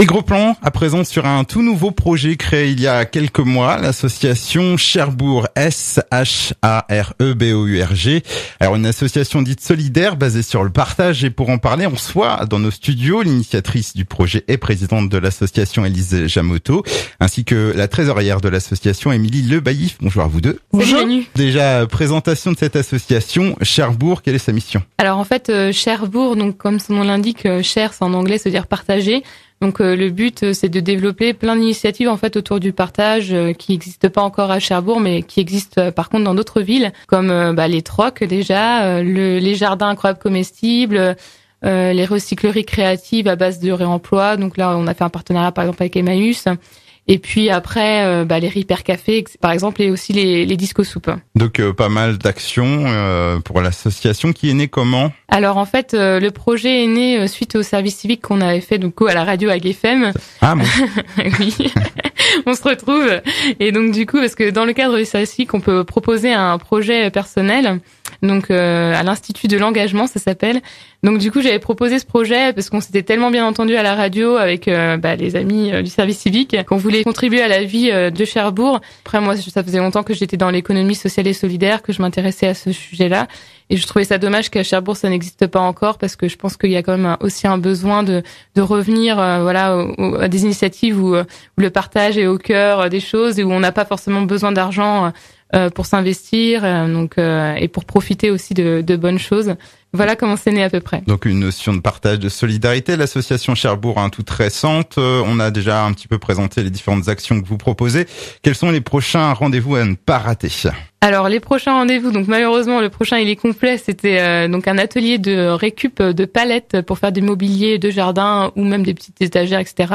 Et gros plan à présent sur un tout nouveau projet créé il y a quelques mois, l'association Cherbourg, Shareburg. Alors une association dite solidaire basée sur le partage, et pour en parler, on reçoit dans nos studios l'initiatrice du projet et présidente de l'association Élise Jamoto, ainsi que la trésorière de l'association Émilie Lebaillif. Bonjour à vous deux. Bonjour. Déjà, présentation de cette association Cherbourg, quelle est sa mission? Alors en fait, Cherbourg, donc comme son nom l'indique, share en anglais, ça veut dire partager. Donc le but, c'est de développer plein d'initiatives en fait autour du partage qui n'existent pas encore à Cherbourg, mais qui existent par contre dans d'autres villes, comme les trocs déjà, les jardins incroyables comestibles, les recycleries créatives à base de réemploi. Donc là, on a fait un partenariat par exemple avec Emmaüs. Et puis après, les Repair Café, par exemple, et aussi les disco soupes. Donc pas mal d'actions pour l'association qui est née comment? Alors en fait, le projet est né suite au service civique qu'on avait fait donc à la radio à GFM. Ah bon. Oui, on se retrouve. Et donc du coup, parce que dans le cadre du service civique, on peut proposer un projet personnel. Donc à l'Institut de l'engagement, ça s'appelle. Donc du coup, j'avais proposé ce projet parce qu'on s'était tellement bien entendu à la radio avec les amis du service civique qu'on voulait contribuer à la vie de Cherbourg. Après moi, ça faisait longtemps que j'étais dans l'économie sociale et solidaire, que je m'intéressais à ce sujet-là, et je trouvais ça dommage qu'à Cherbourg ça n'existe pas encore, parce que je pense qu'il y a quand même aussi un besoin de revenir à des initiatives où le partage est au cœur des choses et où on n'a pas forcément besoin d'argent pour s'investir, et pour profiter aussi de bonnes choses. Voilà comment c'est né à peu près. Donc une notion de partage, de solidarité. L'association Cherbourg, toute récente. On a déjà un petit peu présenté les différentes actions que vous proposez. Quels sont les prochains rendez-vous à ne pas rater? Alors les prochains rendez-vous, donc malheureusement le prochain il est complet. C'était donc un atelier de récup de palettes pour faire des mobiliers de jardin ou même des petites étagères, etc.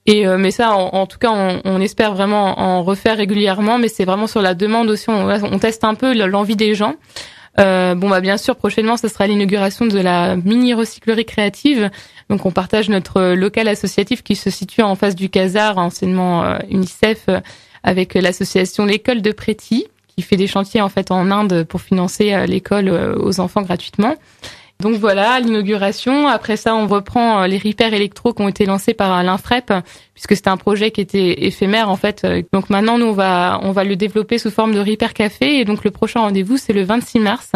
Et mais ça, en tout cas, on espère vraiment en refaire régulièrement. Mais c'est vraiment sur la demande aussi. On teste un peu l'envie des gens. Bien sûr, prochainement, ce sera l'inauguration de la mini recyclerie créative. Donc, on partage notre local associatif qui se situe en face du Casar, anciennement UNICEF, avec l'association L'école de Préti, qui fait des chantiers en fait en Inde pour financer l'école aux enfants gratuitement. Donc voilà, l'inauguration. Après ça, on reprend les repairs électro qui ont été lancés par l'Infrep, puisque c'était un projet qui était éphémère en fait. Donc maintenant, nous on va le développer sous forme de Repair Café, et donc le prochain rendez-vous c'est le 26 mars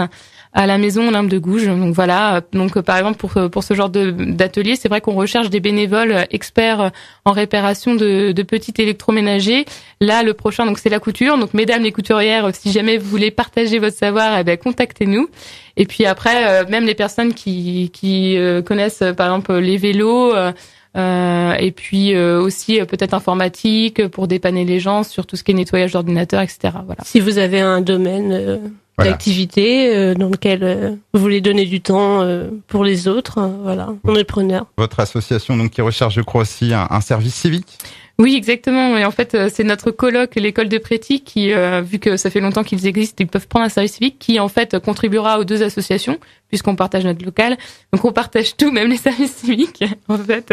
à la maison Olympe de Gouges. Donc voilà, donc par exemple pour ce genre d'atelier, c'est vrai qu'on recherche des bénévoles experts en réparation de petits électroménagers. Là, le prochain donc c'est la couture. Donc mesdames les couturières, si jamais vous voulez partager votre savoir, contactez-nous. Et puis après, même les personnes qui connaissent par exemple les vélos, et puis aussi peut-être informatique pour dépanner les gens sur tout ce qui est nettoyage d'ordinateur, etc. Voilà. Si vous avez un domaine d'activité dans lequel vous voulez donner du temps pour les autres, on est preneur. Votre association donc qui recherche, je crois aussi, un service civique. Oui, exactement. Et en fait, c'est notre coloc, l'école de Préti, qui, vu que ça fait longtemps qu'ils existent, ils peuvent prendre un service civique qui, en fait, contribuera aux deux associations, puisqu'on partage notre local. Donc, on partage tout, même les services civiques, en fait.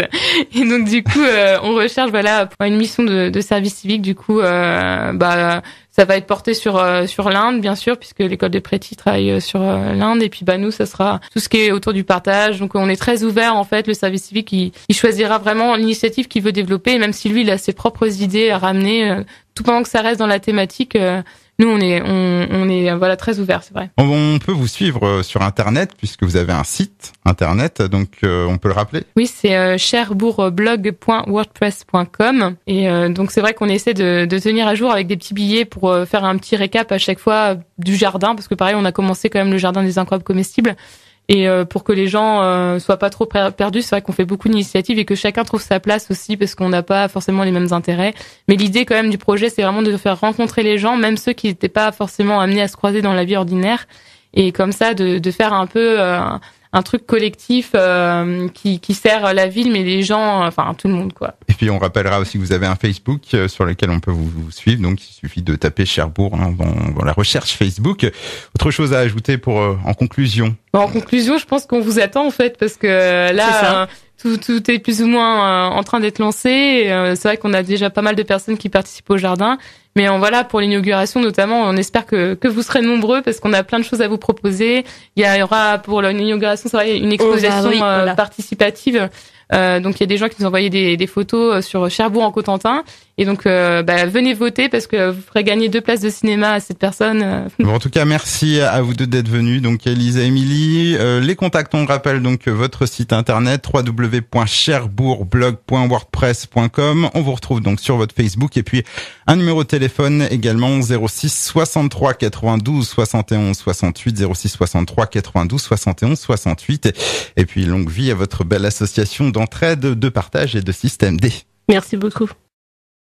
Et donc, du coup, on recherche, pour une mission de service civique. Du coup, ça va être porté sur l'Inde, bien sûr, puisque l'école de Préti travaille sur l'Inde. Et puis, nous, ça sera tout ce qui est autour du partage. Donc, on est très ouvert, en fait. Le service civique, il choisira vraiment l'initiative qu'il veut développer, même si lui, il a ses propres idées à ramener, tout pendant que ça reste dans la thématique. Nous, on est très ouverts, c'est vrai. On peut vous suivre sur Internet, puisque vous avez un site Internet, donc on peut le rappeler. Oui, c'est cherbourgblog.wordpress.com. Et donc, c'est vrai qu'on essaie de tenir à jour avec des petits billets pour faire un petit récap à chaque fois du jardin, parce que pareil, on a commencé quand même le jardin des incroyables comestibles. Et pour que les gens soient pas trop perdus, c'est vrai qu'on fait beaucoup d'initiatives et que chacun trouve sa place aussi, parce qu'on n'a pas forcément les mêmes intérêts. Mais l'idée quand même du projet, c'est vraiment de faire rencontrer les gens, même ceux qui n'étaient pas forcément amenés à se croiser dans la vie ordinaire, et comme ça de faire un peu un truc collectif qui sert la ville, mais les gens, tout le monde, quoi. Et puis on rappellera aussi que vous avez un Facebook sur lequel on peut vous suivre, donc il suffit de taper Cherbourg dans la recherche Facebook. Autre chose à ajouter en conclusion? En conclusion, je pense qu'on vous attend en fait, parce que là tout est plus ou moins en train d'être lancé. C'est vrai qu'on a déjà pas mal de personnes qui participent au jardin, mais pour l'inauguration notamment, on espère que vous serez nombreux, parce qu'on a plein de choses à vous proposer. Il y aura pour l'inauguration, c'est vrai, une exposition participative Donc il y a des gens qui nous envoyaient des photos sur Cherbourg en Cotentin. Et donc venez voter parce que vous ferez gagner 2 places de cinéma à cette personne. Bon, en tout cas, merci à vous deux d'être venus. Donc Elisa et Émilie, les contacts, on rappelle donc votre site internet www.cherbourgblog.wordpress.com. On vous retrouve donc sur votre Facebook et puis un numéro de téléphone également 06 63 92 71 68 06 63 92 71 68. Et puis longue vie à votre belle association d'entraide, de partage et de système D. Merci beaucoup.